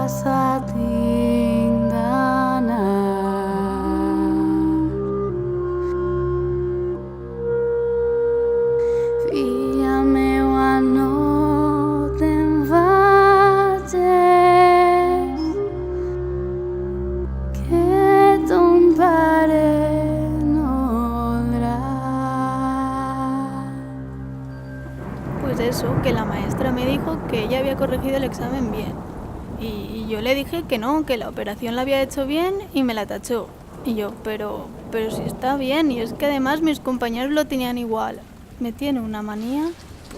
casa tinc d'anar. Filla meua, no te'n vagis, que ton pare no voldrà. Pues eso, que la maestra me dijo que ella había corregido el examen bien. Y yo le dije que no, que la operación la había hecho bien y me la tachó. Y yo, pero si está bien, y es que además mis compañeros lo tenían igual. Me tiene una manía.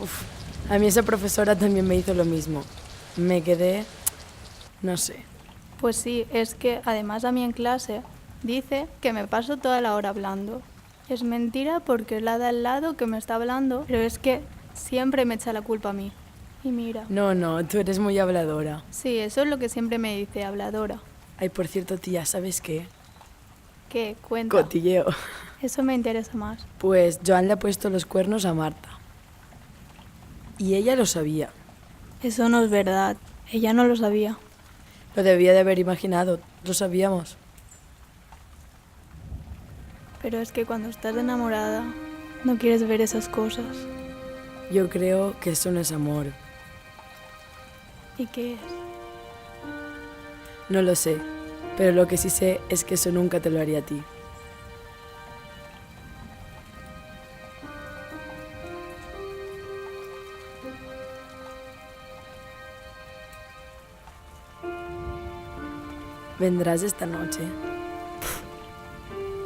Uf, a mí esa profesora también me hizo lo mismo. Me quedé, no sé. Pues sí, es que además a mí en clase dice que me paso toda la hora hablando. Es mentira porque es la de al lado que me está hablando, pero es que siempre me echa la culpa a mí. Y mira. No, tú eres muy habladora. Sí, eso es lo que siempre me dice, habladora. Ay, por cierto, tía, ¿sabes qué? ¿Qué? Cuenta. Cotilleo. Eso me interesa más. Pues Joan le ha puesto los cuernos a Marta. Y ella lo sabía. Eso no es verdad. Ella no lo sabía. Lo debía de haber imaginado. Lo sabíamos. Pero es que cuando estás enamorada, no quieres ver esas cosas. Yo creo que eso no es amor. ¿Y qué es? No lo sé, pero lo que sí sé es que eso nunca te lo haría a ti. ¿Vendrás esta noche?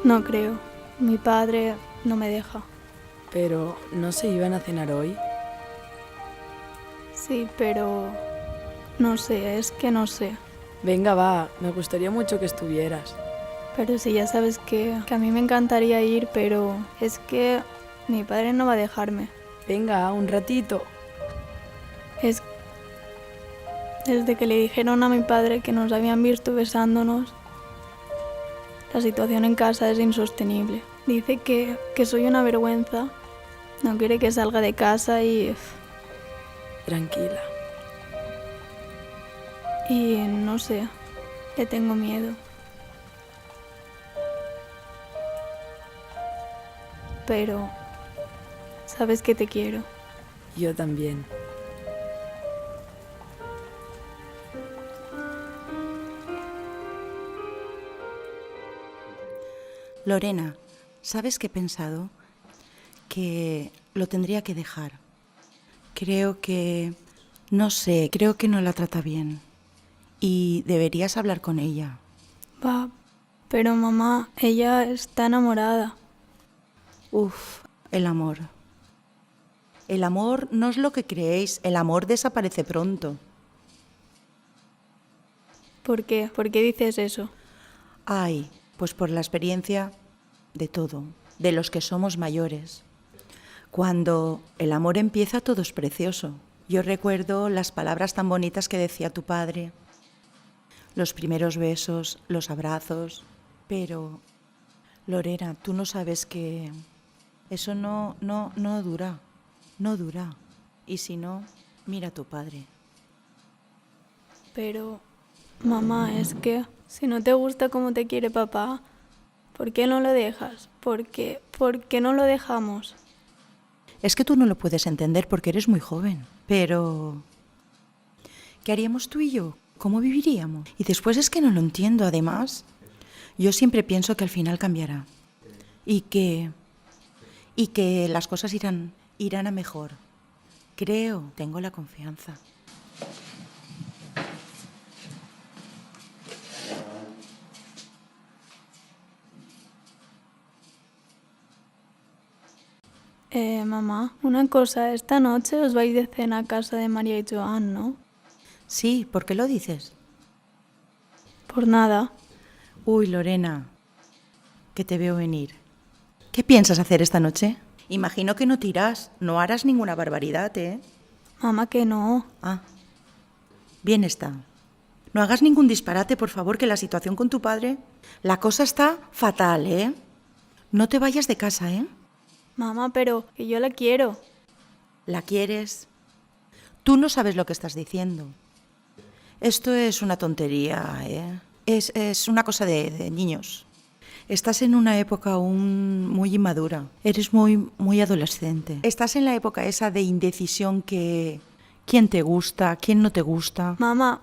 No creo. Mi padre no me deja. Pero, ¿no se iban a cenar hoy? Sí, pero no sé, es que no sé. Venga, va, me gustaría mucho que estuvieras. Pero sí, ya sabes que a mí me encantaría ir, pero es que mi padre no va a dejarme. Venga, un ratito. Es desde que le dijeron a mi padre que nos habían visto besándonos, la situación en casa es insostenible. Dice que soy una vergüenza, no quiere que salga de casa y Tranquila. no sé, le tengo miedo. Pero sabes que te quiero. Yo también. Lorena, ¿sabes qué he pensado? Que lo tendría que dejar. Creo que, no sé, creo que no la trata bien. Y deberías hablar con ella. Va, pero mamá, ella está enamorada. Uf, el amor. El amor no es lo que creéis, el amor desaparece pronto. ¿Por qué? ¿Por qué dices eso? Ay, pues por la experiencia de todo, de los que somos mayores. Cuando el amor empieza todo es precioso. Yo recuerdo las palabras tan bonitas que decía tu padre, los primeros besos, los abrazos, pero Lorena, tú no sabes que eso no dura, no dura. Y si no, mira a tu padre. Pero, mamá, es que si no te gusta cómo te quiere papá, ¿por qué no lo dejas? ¿Por qué no lo dejamos? Es que tú no lo puedes entender porque eres muy joven, pero ¿qué haríamos tú y yo? ¿Cómo viviríamos? Y después es que no lo entiendo, además. Yo siempre pienso que al final cambiará y que las cosas irán a mejor. Creo, tengo la confianza. Mamá, una cosa, esta noche os vais de cena a casa de María y Joan, ¿no? Sí, ¿por qué lo dices? Por nada. Uy, Lorena, que te veo venir. ¿Qué piensas hacer esta noche? Imagino que no te irás, no harás ninguna barbaridad, ¿eh? Mamá, que no. Ah, bien está. No hagas ningún disparate, por favor, que la situación con tu padre... La cosa está fatal, ¿eh? No te vayas de casa, ¿eh? Mamá, pero que yo la quiero. ¿La quieres? Tú no sabes lo que estás diciendo. Esto es una tontería, ¿eh? Es una cosa de niños. Estás en una época aún muy inmadura. Eres muy adolescente. Estás en la época esa de indecisión que... ¿Quién te gusta? ¿Quién no te gusta? Mamá,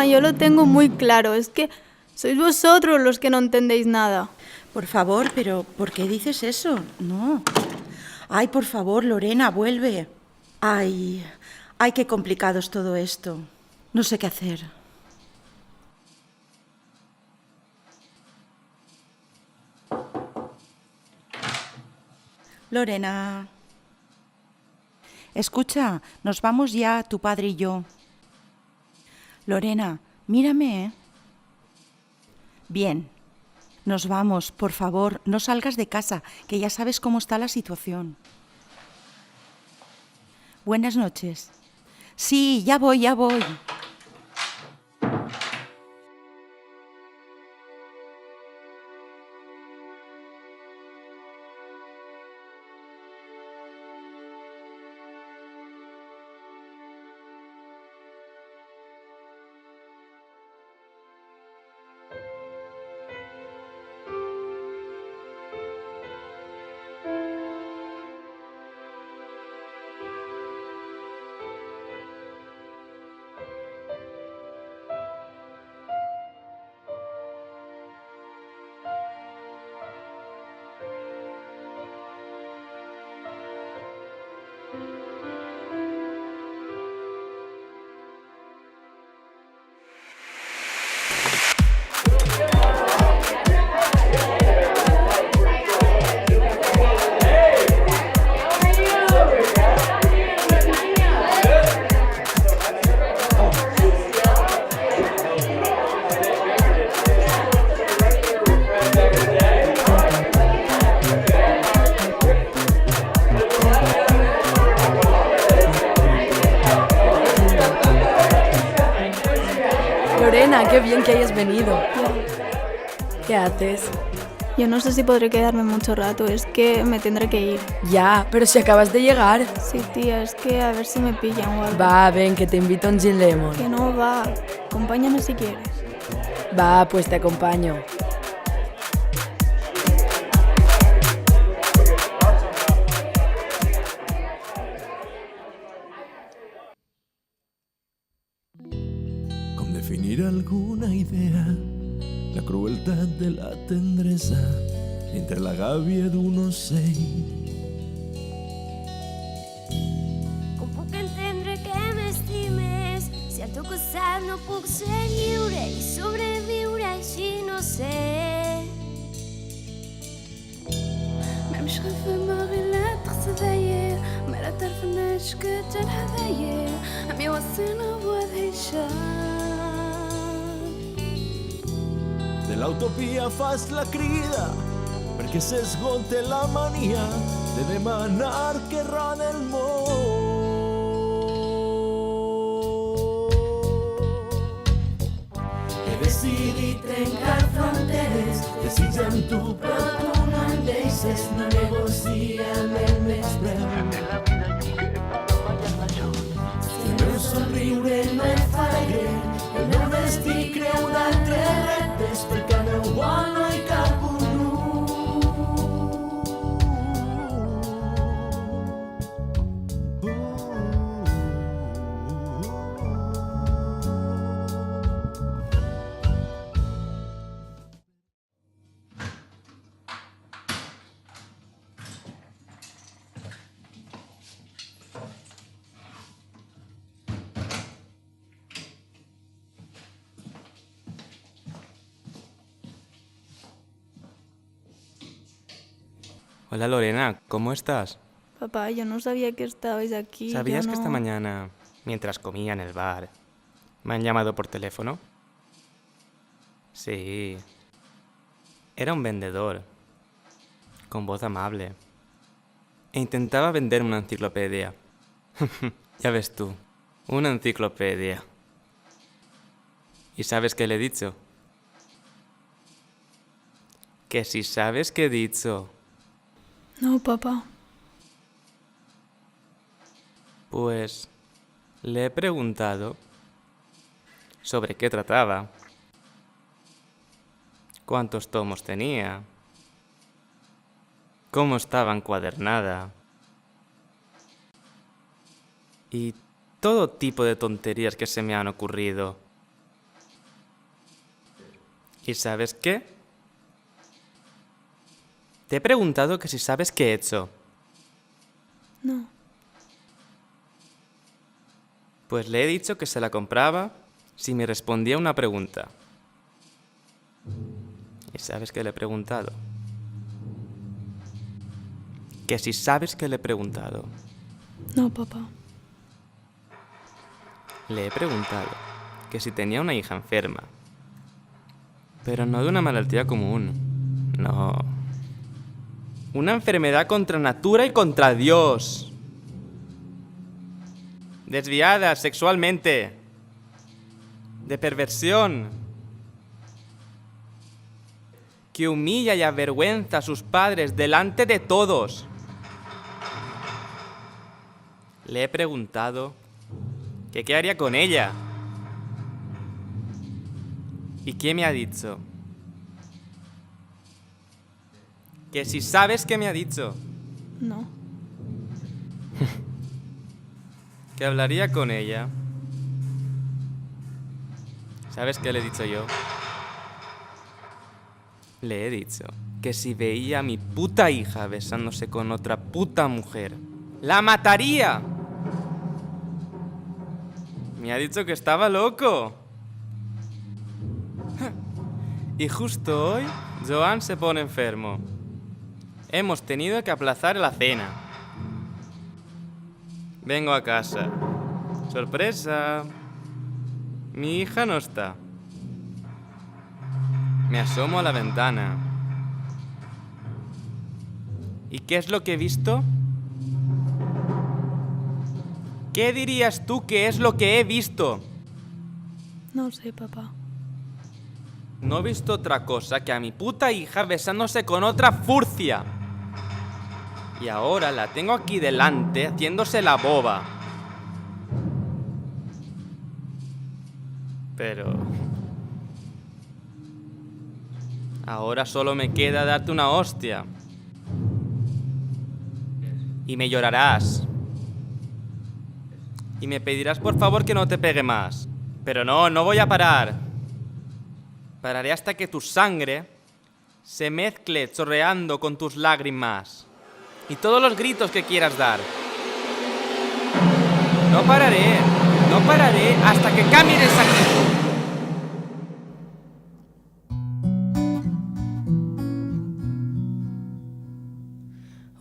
yo lo tengo muy claro. Es que sois vosotros los que no entendéis nada. Por favor, pero ¿por qué dices eso? No. Ay, por favor, Lorena, vuelve. Ay, qué complicado es todo esto. No sé qué hacer. Lorena. Escucha, nos vamos ya, tu padre y yo. Lorena, mírame, ¿eh? Bien. Nos vamos, por favor, no salgas de casa, que ya sabes cómo está la situación. Buenas noches. Sí, ya voy, ya voy. Lorena, qué bien que hayas venido. ¿Qué haces? Yo no sé si podré quedarme mucho rato, es que me tendré que ir. Ya, pero si acabas de llegar. Sí, tía, es que a ver si me pillan o algo. Va, ven, que te invito a un gin lemon. Que no va. Acompáñame si quieres. Va, pues te acompaño. Con definir alguna idea, la crueldad de la tendresa, entre la gàbia d'un ocell. Com puc entendre que m'estimes si al teu costat no puc ser lliure i sobreviure així no sé. مش خايفة ما غير لا تخسدايا ما لا تعرفناش كتر هدايا عم يوصينا بوضع الشام. De l'utopia fas la crida perquè s'esgote la mania de demanar que rode el món. He decidit trencar fronteres, desitjant tu però tu no em deixes, no negociem el més breu. Si el meu somriure no et fa alegre, el meu destí creu d'altres reptes, perquè al meu món no hi cap un nu. Hola Lorena, ¿cómo estás? Papá, yo no sabía que estabais aquí. ¿Sabías yo que no... esta mañana, mientras comía en el bar, me han llamado por teléfono? Sí. Era un vendedor, con voz amable. E intentaba vender una enciclopedia. Ya ves tú, una enciclopedia. ¿Y sabes qué le he dicho? Que si sabes qué he dicho. No, papá. Pues le he preguntado sobre qué trataba, cuántos tomos tenía, cómo estaba encuadernada y todo tipo de tonterías que se me han ocurrido. ¿Y sabes qué? Te he preguntado que si sabes qué he hecho. No. Pues le he dicho que se la compraba si me respondía una pregunta. ¿Y sabes qué le he preguntado? Que si sabes qué le he preguntado. No, papá. Le he preguntado que si tenía una hija enferma. Pero no de una malaltía común. No. Una enfermedad contra natura y contra Dios. Desviada sexualmente. De perversión. Que humilla y avergüenza a sus padres delante de todos. Le he preguntado que qué haría con ella. ¿Y qué me ha dicho? Que si sabes qué me ha dicho. No. Que hablaría con ella. ¿Sabes qué le he dicho yo? Le he dicho que si veía a mi puta hija besándose con otra puta mujer, ¡la mataría! Me ha dicho que estaba loco. Y justo hoy, Joan se pone enfermo. Hemos tenido que aplazar la cena. Vengo a casa. ¡Sorpresa! Mi hija no está. Me asomo a la ventana. ¿Y qué es lo que he visto? ¿Qué dirías tú que es lo que he visto? No sé, papá. No he visto otra cosa que a mi puta hija besándose con otra furcia. Y ahora la tengo aquí delante haciéndose la boba. Pero... ahora solo me queda darte una hostia. Y me llorarás. Y me pedirás por favor que no te pegue más. Pero no voy a parar. Pararé hasta que tu sangre se mezcle chorreando con tus lágrimas. Y todos los gritos que quieras dar. No pararé hasta que cambie esa actitud.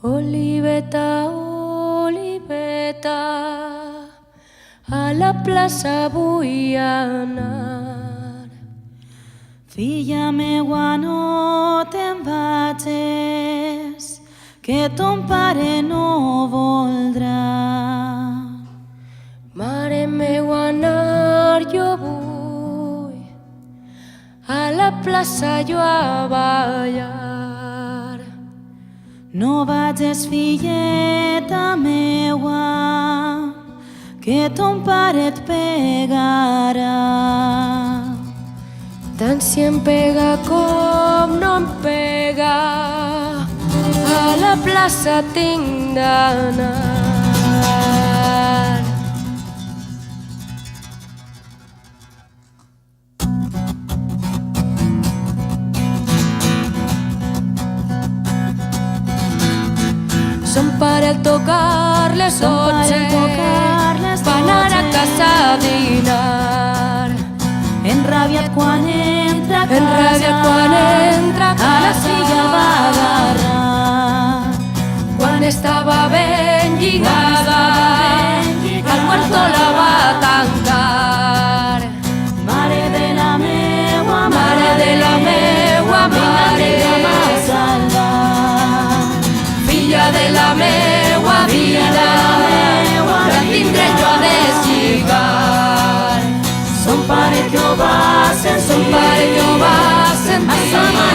Oliveta, Oliveta, a la plaça vull anar. Filla meua, no te'n vagis, que ton pare no voldrà. Mare meua, anar jo vull, a la plaça jo a ballar. No vagis, filleta meua, que ton pare et pegarà. Tant si em pega com no em pega, a la plaça tinc d'anar. Son pare al tocar les 12 va anar a casa a dinar. Enrabiat quan entra a casa, Enrabiat quan entra a a la casa, filla va agarrar. quan estava ben lligada, al cuarto la va tancar. Mare de la meua Mare de la meua mare, m'ha salvat. filla de la meua vida, la tindré jo a deslligar. Son pare que ho va sentir, Son pare que ho va sentir, a sa mare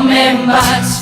me'n vaig.